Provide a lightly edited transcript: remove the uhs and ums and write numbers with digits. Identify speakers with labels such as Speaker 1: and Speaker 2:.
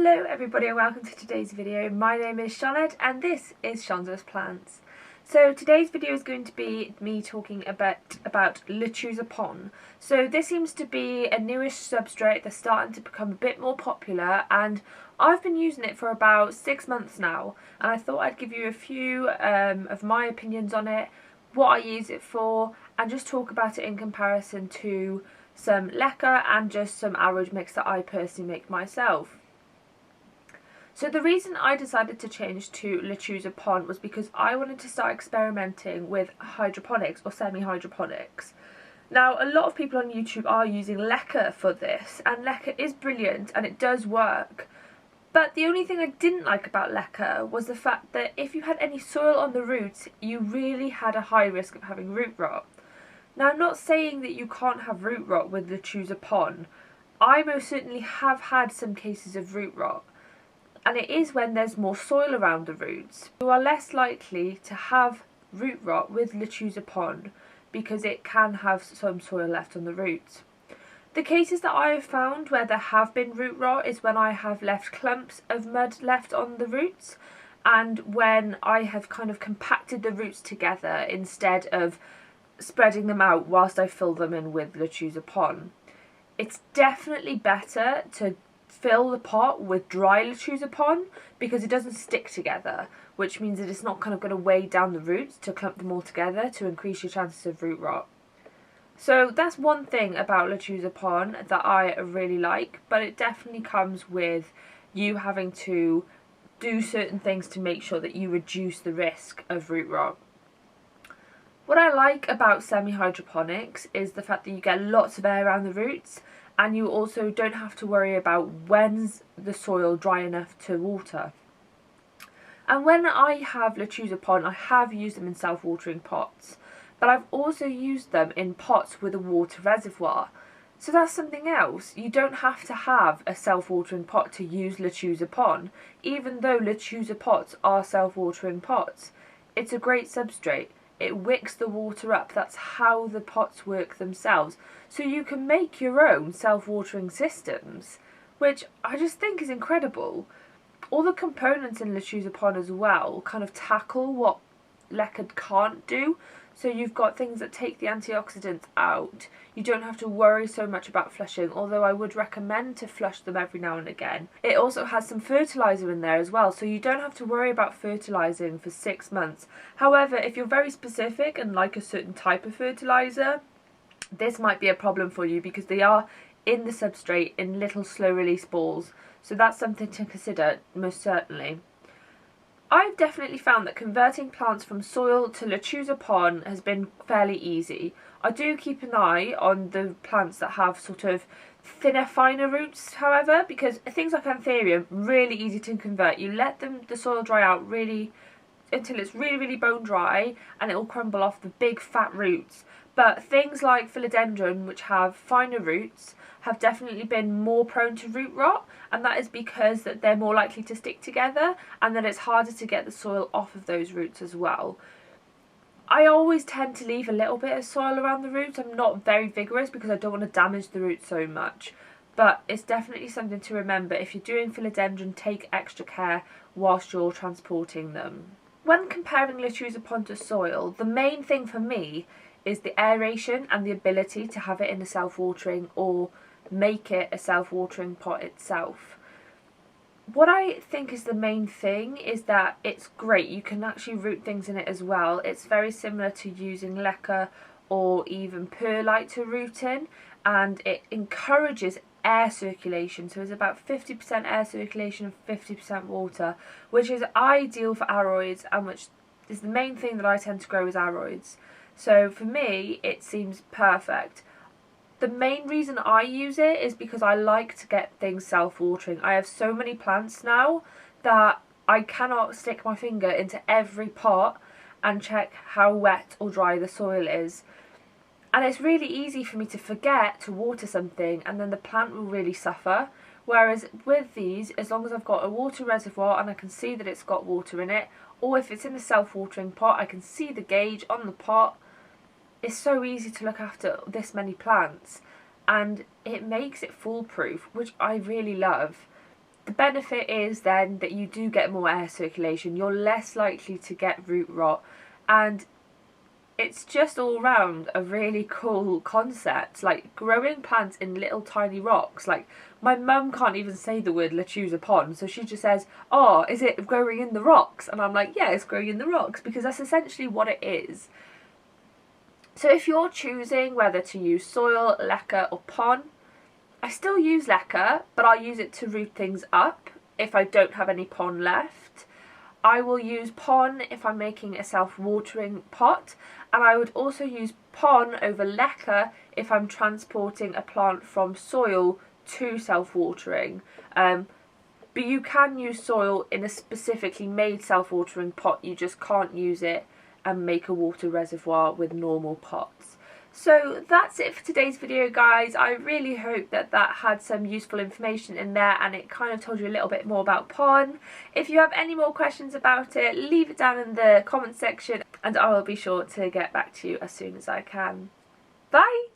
Speaker 1: Hello everybody and welcome to today's video. My name is Charlotte and this is Shonza's Plants. So today's video is going to be me talking about Lechuza Pon. So this seems to be a newish substrate that's starting to become a bit more popular, and I've been using it for about 6 months now, and I thought I'd give you a few of my opinions on it, what I use it for, and just talk about it in comparison to some leca and just some arrowroot mix that I personally make myself. So the reason I decided to change to Lechuza Pon was because I wanted to start experimenting with hydroponics or semi-hydroponics. Now, a lot of people on YouTube are using leca for this, and leca is brilliant and it does work. But the only thing I didn't like about leca was the fact that if you had any soil on the roots, you really had a high risk of having root rot. Now, I'm not saying that you can't have root rot with Lechuza Pon. I most certainly have had some cases of root rot, and it is when there's more soil around the roots. You are less likely to have root rot with Lechuza Pon because it can have some soil left on the roots. The cases that I have found where there have been root rot is when I have left clumps of mud left on the roots, and when I have kind of compacted the roots together instead of spreading them out whilst I fill them in with Lechuza Pon. It's definitely better to fill the pot with dry Lechuza Pon because it doesn't stick together, which means that it's not kind of going to weigh down the roots to clump them all together to increase your chances of root rot. So that's one thing about Lechuza Pon that I really like, but it definitely comes with you having to do certain things to make sure that you reduce the risk of root rot. What I like about semi-hydroponics is the fact that you get lots of air around the roots, and you also don't have to worry about when's the soil dry enough to water. And when I have Lechuza Pon, I have used them in self-watering pots, but I've also used them in pots with a water reservoir. So that's something else. You don't have to have a self-watering pot to use Lechuza Pon, even though Lechuza pots are self-watering pots. It's a great substrate. It wicks the water up. That's how the pots work themselves. So you can make your own self-watering systems, which I just think is incredible. All the components in Lechuza Pon as well kind of tackle what leca can't do. So you've got things that take the antioxidants out. You don't have to worry so much about flushing, although I would recommend to flush them every now and again. It also has some fertiliser in there as well, so you don't have to worry about fertilising for 6 months. However, if you're very specific and like a certain type of fertiliser, this might be a problem for you because they are in the substrate in little slow release balls. So that's something to consider, most certainly. I've definitely found that converting plants from soil to Lechuza Pon has been fairly easy. I do keep an eye on the plants that have sort of thinner, finer roots, however, because things like Anthurium, really easy to convert. You let the soil dry out until it's really bone dry, and it will crumble off the big fat roots. But things like Philodendron, which have finer roots, have definitely been more prone to root rot, and that is because that they're more likely to stick together and that it's harder to get the soil off of those roots as well. I always tend to leave a little bit of soil around the roots. I'm not very vigorous because I don't want to damage the roots so much, but it's definitely something to remember. If you're doing Philodendron, take extra care whilst you're transporting them. When comparing Lechuza Pon to soil, the main thing for me is the aeration and the ability to have it in a self-watering or make it a self-watering pot itself. What I think is the main thing is that it's great. You can actually root things in it as well. It's very similar to using leca or even perlite to root in, and it encourages air circulation. So it's about 50% air circulation and 50% water, which is ideal for arrowroot, and which is the main thing that I tend to grow is arrowroot. So for me, it seems perfect. The main reason I use it is because I like to get things self-watering. I have so many plants now that I cannot stick my finger into every pot and check how wet or dry the soil is. And it's really easy for me to forget to water something, and then the plant will really suffer. Whereas with these, as long as I've got a water reservoir and I can see that it's got water in it, or if it's in a self-watering pot, I can see the gauge on the pot. It's so easy to look after this many plants, and it makes it foolproof, which I really love. The benefit is then that you do get more air circulation, you're less likely to get root rot, and it's just all round a really cool concept. Like, growing plants in little tiny rocks, like my mum can't even say the word Lechuza Pon, so she just says, oh, is it growing in the rocks? And I'm like, yeah, it's growing in the rocks, because that's essentially what it is. So if you're choosing whether to use soil, leca or pon, I still use leca, but I'll use it to root things up if I don't have any pon left. I will use pon if I'm making a self-watering pot, and I would also use pon over leca if I'm transporting a plant from soil to self-watering. But you can use soil in a specifically made self-watering pot, you just can't use it and make a water reservoir with normal pots. So that's it for today's video, guys. I really hope that had some useful information in there and it kind of told you a little bit more about pon. If you have any more questions about it, leave it down in the comment section and I will be sure to get back to you as soon as I can. Bye!